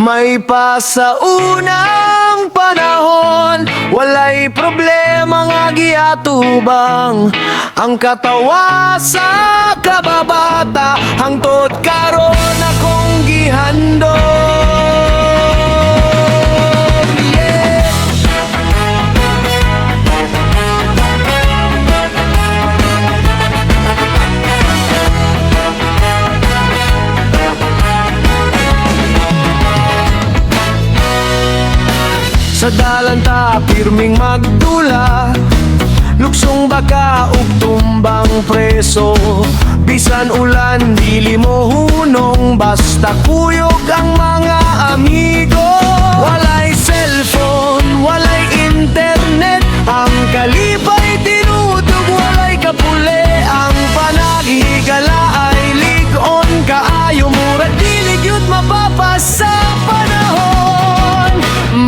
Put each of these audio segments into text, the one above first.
May pa sa unang panahon, walay problema nga giatubang ang katawa sa kababata, hangtod karon akong gihandog. Yeah. Sa dalan ta pirming magdula, luksong baka ug tumbang preso. Bisan ulan dili mo hunong, basta kuyog ang mga amigo. Walay cellphone, walay internet, ang kalipay tinutog, walay kapule. Ang panagigala ay ligon, kaayo murag dili gyud mapapasa panahon.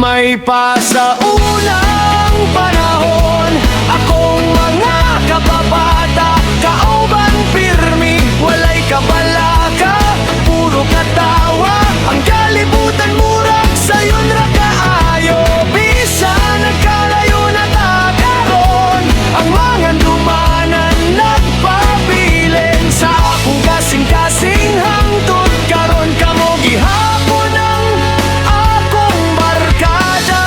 May pa sa unang panahon, akong mga kababata, kauban pirmi, walay kabalaka, puro katawa, ang kalibutan murag sayon ra kaayo. Bisan nagkalayo na ta karon, ang mga dumanan nagpabilin sa akong kasing-kasing hangtod karon. Kamo gihapon ang akong barkada.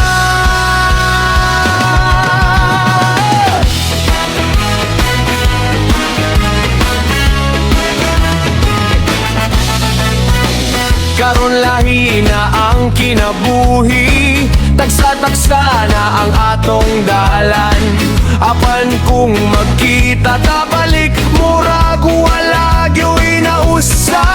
Karon lahi na ang kinabuhi, tagsa-tagsa na ang atong dalan. Apan kung magkita ta balik, murag wala gyoy na usa.